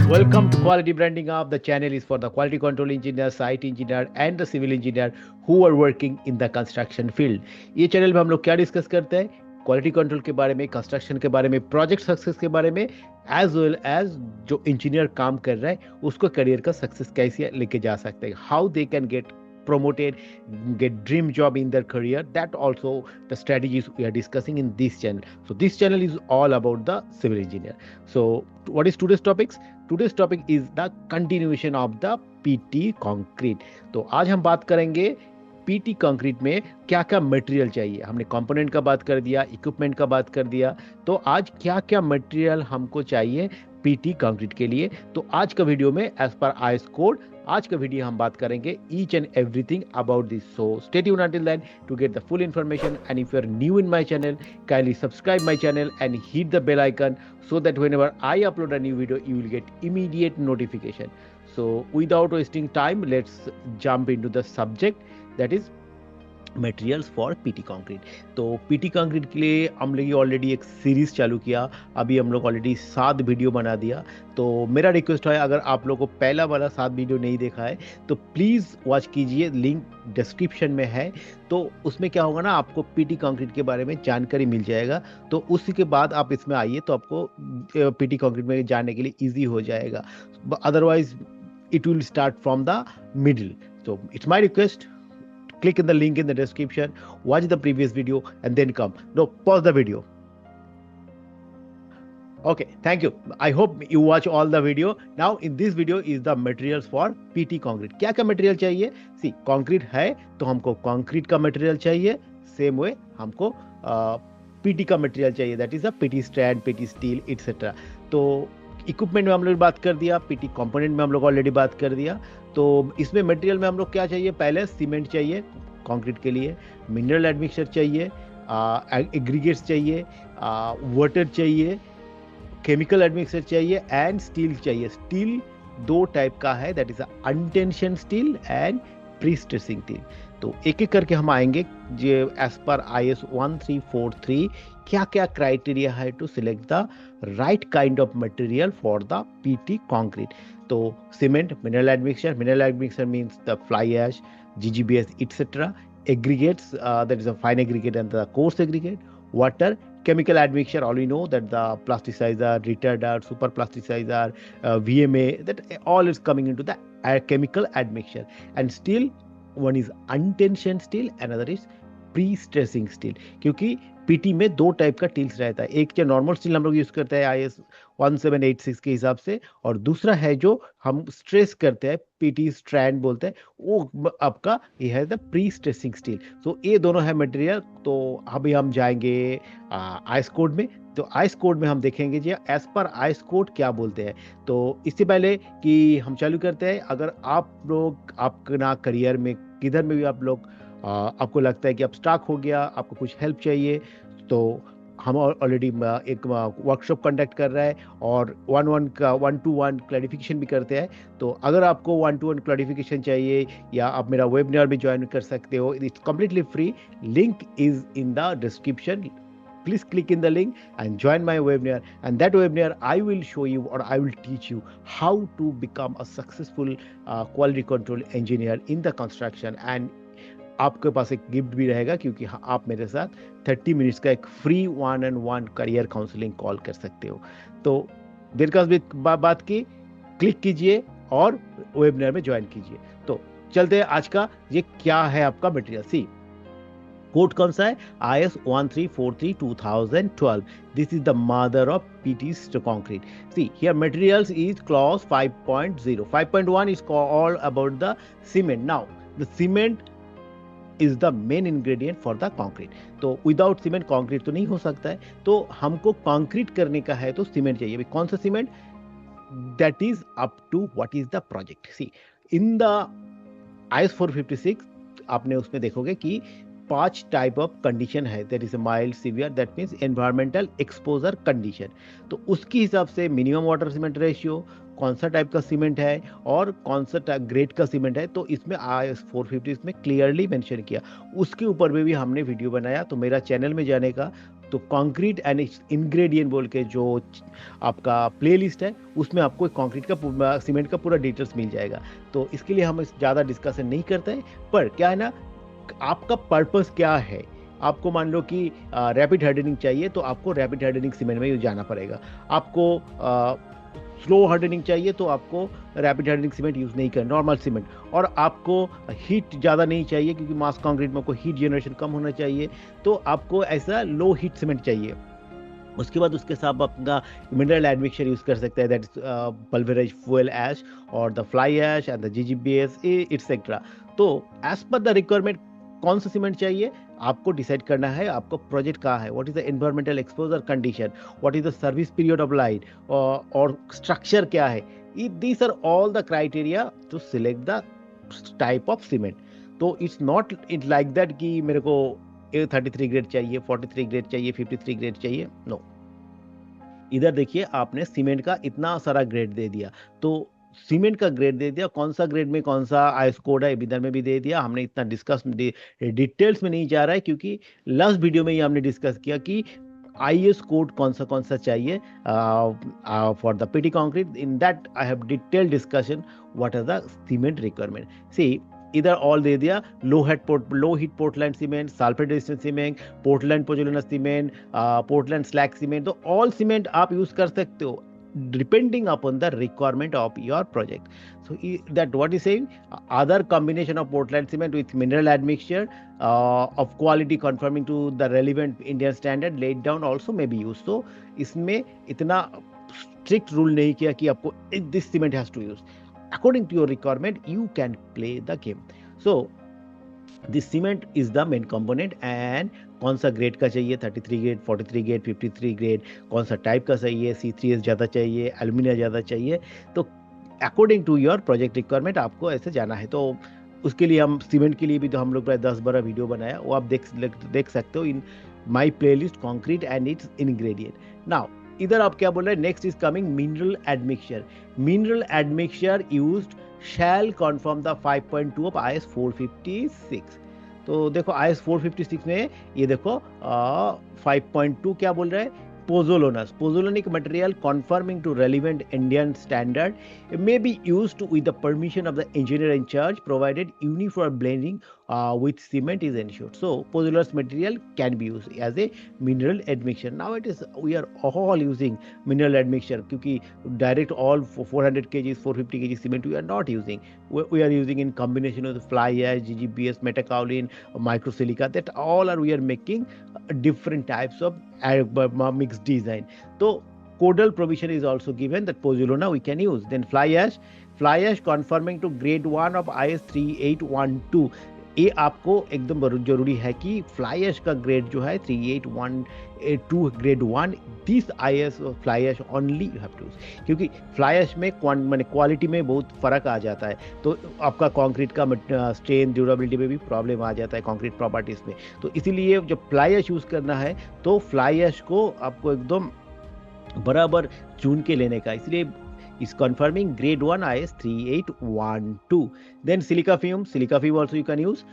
Welcome to Quality Branding Up. The channel is for the quality control engineer, site engineer and the civil engineer who are working in the construction field. ये channel में हम लोग क्या discuss करते हैं, quality control के बारे में, कंस्ट्रक्शन के बारे में, प्रोजेक्ट सक्सेस के बारे में, एज वेल एज जो इंजीनियर काम कर रहा है उसको करियर का सक्सेस कैसे लेके जा सकते हैं, how they can get promoted, get dream job in their career. That also the strategies we are discussing in this channel. So this channel is all about the civil engineer. So what is today's topics? Today's topic is the continuation of the PT concrete. तो आज हम बात करेंगे PT concrete में क्या क्या material चाहिए. हमने कंपोनेंट का बात कर दिया, इक्विपमेंट का बात कर दिया, तो आज क्या क्या मटेरियल हमको चाहिए पीटी कंक्रीट के लिए. तो आज का वीडियो में एज पर आईएस कोड आज का वीडियो हम बात करेंगे each and everything about this. So stay tuned until then to get the full information. And if you are new in my channel, kindly subscribe my channel and hit the bell icon so that whenever I upload a new video you will get immediate notification. So without wasting time, let's jump into the subject, that is materials for PT concrete. तो PT concrete के लिए हम लोग already एक series चालू किया. अभी हम लोग ऑलरेडी 7 वीडियो बना दिया. तो मेरा रिक्वेस्ट है, अगर आप लोगों को पहला वाला 7 वीडियो नहीं देखा है तो प्लीज़ वॉच कीजिए, लिंक डिस्क्रिप्शन में है. तो उसमें क्या होगा ना, आपको पीटी कंक्रीट के बारे में जानकारी मिल जाएगा. तो उसी के बाद आप इसमें आइए तो आपको पीटी कंक्रीट में जाने के लिए ईजी हो जाएगा. Otherwise it will start from the middle. तो it's my request, click in the link in the description, watch the previous video and then come. No, pause the video. Okay, thank you. I hope you watch all the video. Now in this video is the materials for PT concrete. क्या क्या material चाहिए? See, concrete है तो हमको concrete का material चाहिए. Same way हमको PT का मटेरियल चाहिए, that is a PT strand, PT steel, etc. तो इक्विपमेंट में हम लोग बात कर दिया, पीटी कंपोनेंट में हम लोग ऑलरेडी बात कर दिया. तो इसमें मटेरियल में हम लोग क्या चाहिए, पहले सीमेंट चाहिए कंक्रीट के लिए, मिनरल एडमिक्सचर चाहिए, एग्रीगेट्स चाहिए, वाटर चाहिए, केमिकल एडमिक्सचर चाहिए एंड स्टील चाहिए. स्टील 2 टाइप का है, that is untension steel and prestressing steel. तो एक एक करके हम आएंगे जो एज पर IS 1343 क्या क्या क्राइटेरिया है to select the right kind of material for the PT concrete. तो cement, mineral admixture means the fly ash, GGBS, etc. Aggregates, that is a fine aggregate and the coarse aggregate. Water, chemical admixture, all we know that the plasticizer, retarder, super plasticizer, VMA, that all is coming into the chemical admixture. And steel, one is untension steel, another is pre-stressing steel. क्योंकि PT में 2 type का टील्स रहता है, एक जो normal steel हम लोग use करते हैं IS 1786 के हिसाब से, और दूसरा है जो हम स्ट्रेस करते हैं, पीटी स्ट्रैंड बोलते हैं, वो आपका ये है द प्री स्ट्रेसिंग स्टील. सो ये दोनों है मटेरियल. तो अभी हम जाएंगे आइस कोड में. तो आइस कोड में हम देखेंगे जी एज पर आइस कोड क्या बोलते हैं. तो इससे पहले कि हम चालू करते हैं, अगर आप लोग अपना करियर में किधर में भी आप लोग आपको लगता है कि आप स्टक हो गया, आपको कुछ हेल्प चाहिए, तो हम ऑलरेडी एक वर्कशॉप कंडक्ट कर रहा है और 1-to-1 क्लैरिफिकेशन भी करते हैं. तो अगर आपको 1-to-1 क्लैरिफिकेशन चाहिए या आप मेरा वेबिनार भी ज्वाइन कर सकते हो. It's completely free. Link is in the description. Please click in the link and join my webinar, and that webinar I will show you or I will teach you how to become a successful quality control engineer in the construction. And आपके पास एक gift भी रहेगा क्योंकि आप मेरे साथ 30 minutes का एक free 1-on-1 career counselling call कर सकते हो. तो देर का बात की, क्लिक कीजिए और वेबिनार में ज्वाइन कीजिए. तो चलते हैं आज का, ये क्या है आपका मटेरियल. सी, कोड कौन सा है, IS 1343 2012. This is the mother of PT concrete. See, here materials is clause 5.0. 5.1 is all about the cement. Now, the cement is the main ingredient for the concrete. तो without cement concrete तो नहीं हो सकता है. तो हमको concrete करने का है तो सीमेंट चाहिए. कौन सा cement, that is up to what is the project. See, in the IS 456 आपने उसमें देखोगे कि 5 टाइप ऑफ कंडीशन है. That is mild, severe, that means environmental exposure condition. तो उसके हिसाब से मिनिमम वाटर सीमेंट रेशियो, कौन सा टाइप का सीमेंट है और कौन सा ग्रेड का सीमेंट है, तो इसमें IS 450 में क्लियरली मेंशन किया. उसके ऊपर में भी हमने वीडियो बनाया. तो मेरा चैनल में जाने का तो कंक्रीट एंड इंग्रेडिएंट बोल के जो आपका प्लेलिस्ट है उसमें आपको कंक्रीट का सीमेंट का पूरा डिटेल्स मिल जाएगा। तो इसके लिए हम ज़्यादा डिस्कशन नहीं करते हैं, पर क्या है ना, आपका पर्पस क्या है। आपको मान लो कि रैपिड हार्डनिंग चाहिए तो आपको रैपिड हार्डनिंग सीमेंट में जाना पड़ेगा। आपको स्लो हार्डनिंग चाहिए तो आपको रैपिड हार्डनिंग सीमेंट यूज़ नहीं करना, नॉर्मल सीमेंट। और आपको हीट ज़्यादा नहीं चाहिए क्योंकि मास कंक्रीट में आपको हीट जनरेशन कम होना चाहिए, तो आपको ऐसा लो हीट सीमेंट चाहिए। उसके बाद उसके साथ अपना मिनरल एडमिक्सचर यूज कर सकते हैं, that is pulverise fuel ash और the fly ash and the GGBS etcetera. तो एज पर द रिक्वायरमेंट कौन सा सीमेंट चाहिए आपको डिसाइड करना है। आपको प्रोजेक्ट कहाँ है, what is the environmental exposure condition, what is the service period of light, और स्ट्रक्चर क्या है। These are all the criteria to select the type of cement. तो it's not it like that कि मेरे को 33 grade चाहिए, 43 grade चाहिए, 53 grade चाहिए, नो। इधर देखिए आपने सीमेंट का इतना सारा ग्रेड दे दिया, तो सीमेंट का ग्रेड दे दिया, कौन सा ग्रेड में कौन सा आईएस कोड है इधर में भी दे दिया हमने। इतना डिस्कस डिटेल्स में नहीं जा रहा है क्योंकि लास्ट वीडियो में ही हमने डिस्कस किया कि आईएस कोड कौन सा चाहिए for the PT concrete. In that I have detail discussion what are the cement requirement. See इधर ऑल दे दिया, low heat Portland cement, sulphate resistant cement, Portland pozzolana cement, Portland slag cement. तो all cement आप use कर सकते हो depending upon the requirement of your project. So that what is saying, other combination of Portland cement with mineral admixture of quality conforming to the relevant Indian standard laid down also may be used. So इसमें इतना strict rule नहीं किया कि आपको this cement has to use. According to your requirement you can play the game. So this cement is the main component. And कौन सा grade का चाहिए, 33 ग्रेड, 43 ग्रेड, 53 ग्रेड, कौन सा टाइप का चाहिए, C3S ज़्यादा चाहिए, एल्यूमिनियम ज़्यादा चाहिए। तो according to your project requirement आपको ऐसे जाना है। तो उसके लिए हम सीमेंट के लिए भी तो हम लोग प्राय 10-12 वीडियो बनाया, वो आप देख सकते हो in my playlist concrete and it's ingredient. Now इधर आप क्या बोल रहे हैं, next is coming mineral admixture. Mineral admixture used shall conform the 5.2 of IS 456। तो देखो IS 456 में ये देखो 5.2 क्या बोल रहा है, pozzolanic material conforming to relevant Indian standard may be used with the permission of the engineer in charge provided uniform blending with cement is ensured. So pozzolanic material can be used as a mineral admixture. Now we are all using mineral admixture क्योंकि direct all 400 kg 450 kg cement we are not using. We are using in combination with fly ash, GGBS, metakaolin, microsilica, that all are we are making different types of mixed design. So codal provision is also given that pozzolana we can use. Then fly ash conforming to grade 1 of IS 3812। ये आपको एकदम जरूरी है कि fly ash का grade जो है 3812 grade 1, this IS fly ash only you have to use. क्योंकि फ्लाई ऐश में क्वालिटी में बहुत फर्क आ जाता है, तो आपका कंक्रीट का स्ट्रेन ड्यूरेबिलिटी में भी प्रॉब्लम आ जाता है कंक्रीट प्रॉपर्टीज में। तो इसीलिए जब फ्लाई ऐश यूज करना है तो फ्लाई ऐश को आपको एकदम बराबर चुन के लेने का, इसलिए is confirming grade 1 IS 3812. Then silica fume also you can use.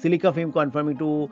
Silica fume conforming to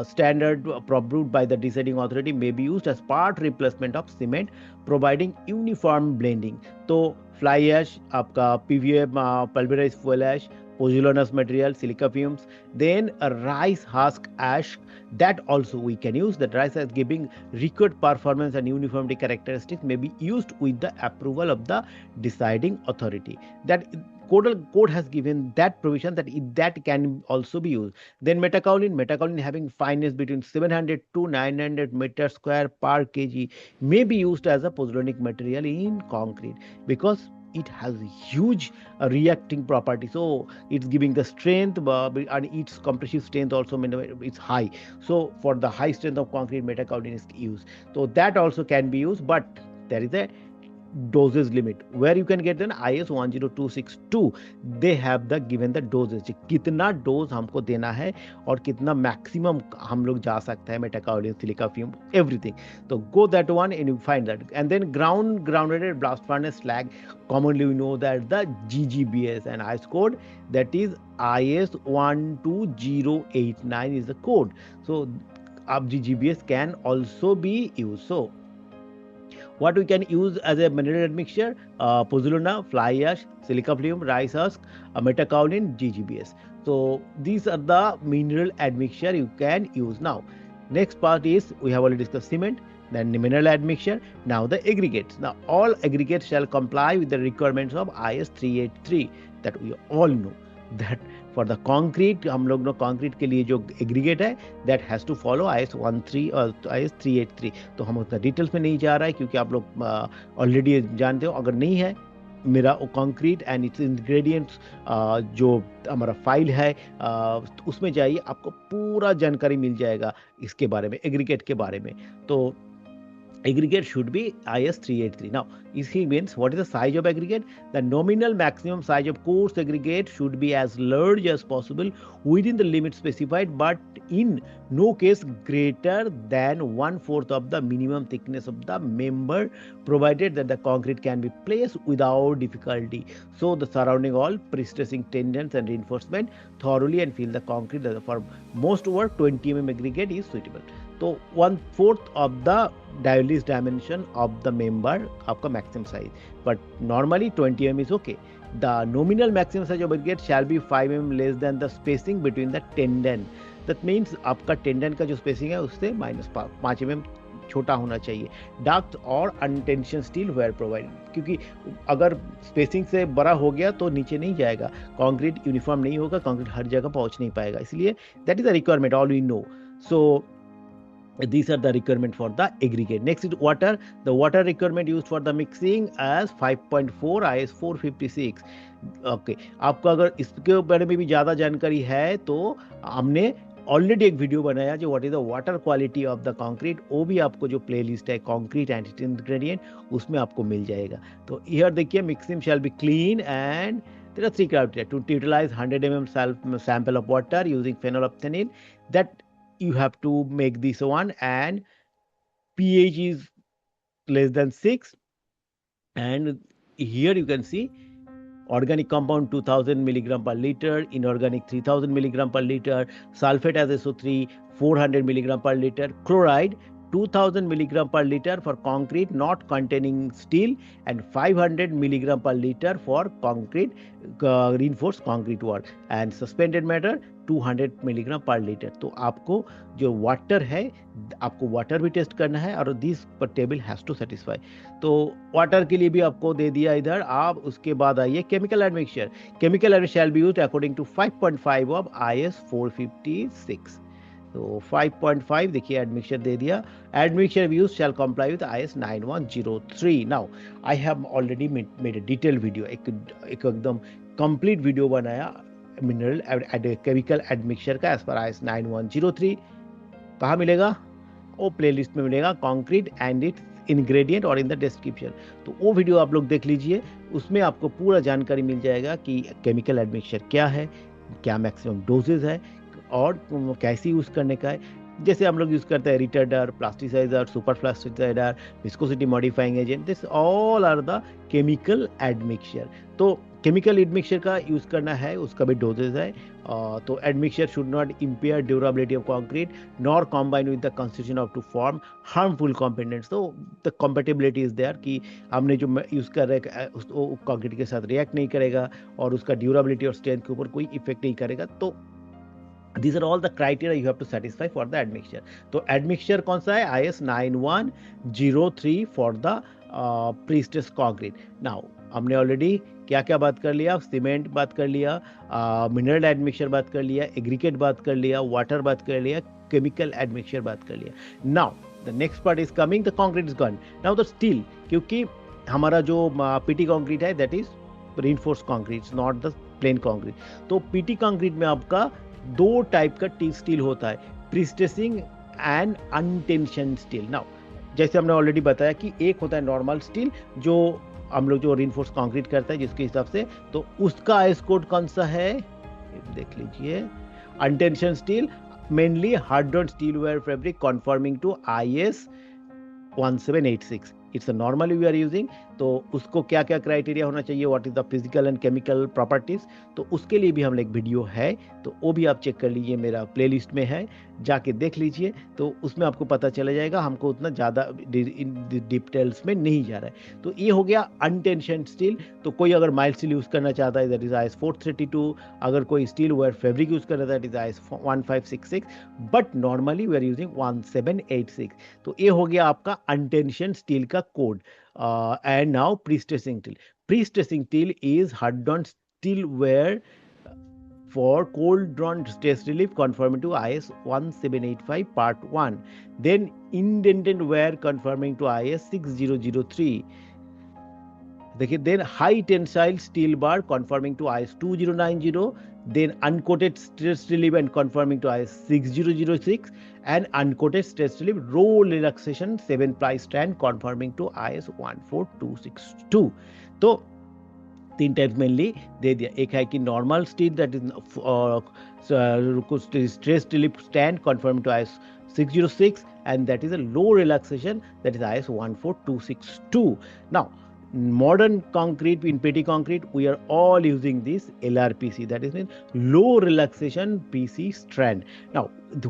standard approved by the deciding authority may be used as part replacement of cement providing uniform blending. तो fly ash आपका PVA pulverized fuel ash, pozzolanic material, silica fumes, then a rice husk ash, that also we can use. That rice as giving record performance and uniformity characteristics may be used with the approval of the deciding authority. That code has given that provision that can also be used. Then metakaolin having fineness between 700 to 900 meter square per kg may be used as a pozzolanic material in concrete because it has huge reacting property. So it's giving the strength and its compressive strength also it's high. So for the high strength of concrete metakaolin is used. So that also can be used, but there is a dosage limit where you can get an IS 10262. they have the given the dosage, कितना dose हमको देना है और कितना maximum हम लोग जा सकते हैं metakaolin, silica fume, everything. So go that one and you find that. And then grounded blast furnace slag, commonly we know that the GGBS and IS code, that is IS 12089 is the code. So अब GGBS can also be used. So what we can use as a mineral admixture? Pozzolana, fly ash, silica flume, rice husk, metakaolin, GGBS. So these are the mineral admixture you can use. Now next part is, we have already discussed cement, then the mineral admixture. Now the aggregates. Now all aggregates shall comply with the requirements of IS 383 that we all know. That for the concrete, हम लोग no concrete के लिए जो aggregate है, that has to follow IS 13 और IS 383. तो हम उतना डिटेल्स में नहीं जा रहा है, क्योंकि आप लोग ऑलरेडी जानते हो. अगर नहीं है मेरा कंक्रीट एंड इट्स इंग्रेडिएंट्स जो हमारा फाइल है, उसमें जाइए, आपको पूरा जानकारी मिल जाएगा इसके बारे में, एग्रीगेट के बारे में. तो aggregate should be IS 383. Now, this means what is the size of aggregate? The nominal maximum size of coarse aggregate should be as large as possible within the limit specified, but in no case greater than 1/4 of the minimum thickness of the member, provided that the concrete can be placed without difficulty. So, the surrounding all pre-stressing tendons and reinforcement thoroughly and fill the concrete. For most work, 20 mm aggregate is suitable. तो 1/4 of the least dimension of the member आपका maximum size, but normally 20 mm is okay. The nominal maximum size of aggregate shall be 5 mm less than the spacing between the tendon. That means आपका tendon का जो spacing है उससे -5 mm छोटा होना चाहिए. Duct और अनटेंशन स्टील वेयर प्रोवाइड, क्योंकि अगर स्पेसिंग से बड़ा हो गया तो नीचे नहीं जाएगा, कंक्रीट यूनिफॉर्म नहीं होगा, कंक्रीट हर जगह पहुंच नहीं पाएगा. इसलिए that is the requirement, all we know. So these are the requirement for the aggregate. Next is water. The water requirement used for the mixing as 5.4 IS 456. Okay, आपको अगर इसके बारे में भी ज़्यादा जानकारी है तो हमने ऑलरेडी एक वीडियो बनाया जो what is the water quality of the concrete, वो भी आपको जो प्लेलिस्ट है कंक्रीट एंड इट्स इंग्रेडिएंट उसमें आपको मिल जाएगा. तो हियर देखिए, mixing shall be clean and there are three criteria to utilize 100 mm sample of water using phenolphthalein, that you have to make this one, and pH is less than 6, and here you can see organic compound 2000 milligram per liter, inorganic 3000 milligram per liter, sulfate as SO3 400 milligram per liter, chloride 2000 milligram per liter for concrete not containing steel, and 500 milligram per liter for concrete reinforced concrete work, and suspended matter 200 milligram पर litre. तो आपको जो water है, आपको water भी test करना है, और this table has to satisfy. तो वाटर के लिए भी आपको दे दिया इधर. आप उसके बाद आइए chemical admixture. Chemical admixture shall be used according to 5.5 of IS 456. तो 5.5 देखिए एडमिक्सचर दे दिया. Admixture use shall comply with IS 9103. Now I have already made a detail video, एक एकदम कंप्लीट वीडियो बनाया मिनरल केमिकल एडमिक्सचर का as per IS 9103. कहाँ मिलेगा? वो प्लेलिस्ट में मिलेगा, कंक्रीट एंड इट्स इंग्रेडिएंट, और इन द डिस्क्रिप्शन. तो वो वीडियो आप लोग देख लीजिए, उसमें आपको पूरा जानकारी मिल जाएगा कि केमिकल एडमिक्सचर क्या है, क्या मैक्सिमम डोजेज है, और कैसे यूज़ करने का है. जैसे हम लोग यूज़ करते हैं retarder, plasticizer, super plasticizer, viscosity modifying agent, this all are the chemical admixture. तो केमिकल एडमिक्सचर का यूज़ करना है, उसका भी डोजेज है. तो admixture should not impair durability of concrete nor combine with the constitution of to form harmful components. तो the compatibility is there कि हमने जो यूज़ कर रहे हैं वो कंक्रीट के साथ रिएक्ट नहीं करेगा, और उसका ड्यूरेबिलिटी और स्ट्रेंथ के ऊपर कोई इफेक्ट नहीं करेगा. तो these are all the criteria you have to satisfy for the admixture. तो admixture कौन सा है? IS 9103 for the pre-stressed concrete. Now हमने ऑलरेडी क्या क्या बात कर लिया? सीमेंट बात कर लिया, मिनरल एडमिक्सचर बात कर लिया, एग्रीगेट बात कर लिया, वाटर बात कर लिया, केमिकल एडमिक्सचर बात कर लिया. Now the next part is coming, the concrete is gone. Now the steel, क्योंकि हमारा जो पीटी कंक्रीट है that is reinforced concrete, not the plane concrete. तो पीटी कंक्रीट में आपका दो टाइप का स्टील होता है, प्रीस्ट्रेसिंग एंड अनटेंशन स्टील. नाउ जैसे हमने ऑलरेडी बताया कि एक होता है नॉर्मल स्टील जो हम लोग जो रीइंफोर्स कंक्रीट करता है जिसके हिसाब से, तो उसका आईएस कोड कौन सा है देख लीजिए. Untension steel mainly harden steel where fabric conforming to IS 1786. It's a normally we are using. तो उसको क्या क्या क्राइटेरिया होना चाहिए, what is the physical and chemical properties, तो उसके लिए भी हम एक वीडियो है, तो वो भी आप चेक कर लीजिए, मेरा प्लेलिस्ट में है. जाके देख लीजिए, तो उसमें आपको पता चला जाएगा, हमको उतना ज़्यादा डिटेल्स में नहीं जा रहा है। तो ये हो गया अनटेंशन स्टील। तो कोई अगर माइल्ड स्टील यूज़ करना चाहता है दैट इज़ IS 432, अगर कोई स्टील वेयर फैब्रिक यूज़ कर रहा है that is IS 1566, but normally we are using 1786। तो ये हो गया आपका अनटेंशन स्टील का कोड। And now prestressing steel. Pre-stressing steel is hard-drawn steel ware for cold-drawn stress relief conforming to IS 1785 Part 1. Then indented ware conforming to IS 6003. देखिए, then high tensile steel bar conforming to IS 2090, then uncoated stress relief and conforming to IS 6006, and uncoated stress relief roll relaxation 7-ply strand conforming to IS 14262. तो 3 types mainly they दिया। एक है कि normal steel that is stress relief strand conform to IS 606, and that is a low relaxation, that is IS 14262. Now modern concrete, in petty concrete we are all using this LRPC, that is mean low relaxation PC strand. Now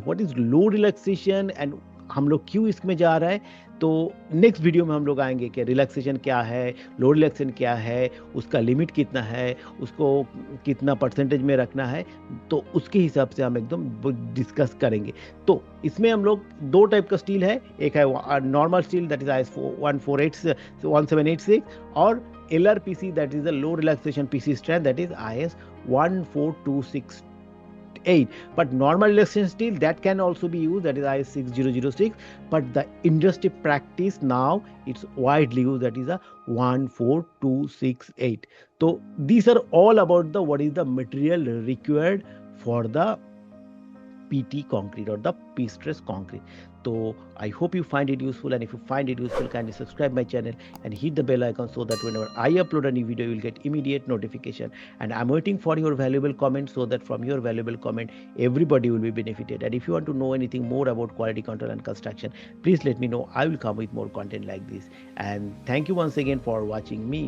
what is low relaxation and हम लोग क्यों इसमें जा रहा है, तो next video में हम लोग आएंगे कि रिलैक्सेशन क्या है, लो रिलैक्सेशन क्या है, उसका लिमिट कितना है, उसको कितना परसेंटेज में रखना है, तो उसके हिसाब से हम एकदम डिस्कस करेंगे। तो इसमें हम लोग 2 टाइप का स्टील है, एक है normal steel that is IS 1786, और LRPC that is the low relaxation PC strand that is IS 14268। But normal relaxation steel that can also be used, that is IS 6006, but the industry practice now it's widely used, that is a 14268. So these are all about the what is the material required for the PT concrete or the pre-stress concrete. So I hope you find it useful, and if you find it useful, kindly subscribe my channel and hit the bell icon so that whenever I upload a new video you will get immediate notification. And I'm waiting for your valuable comments, so that from your valuable comment everybody will be benefited. And if you want to know anything more about quality control and construction, please let me know. I will come with more content like this. And thank you once again for watching me.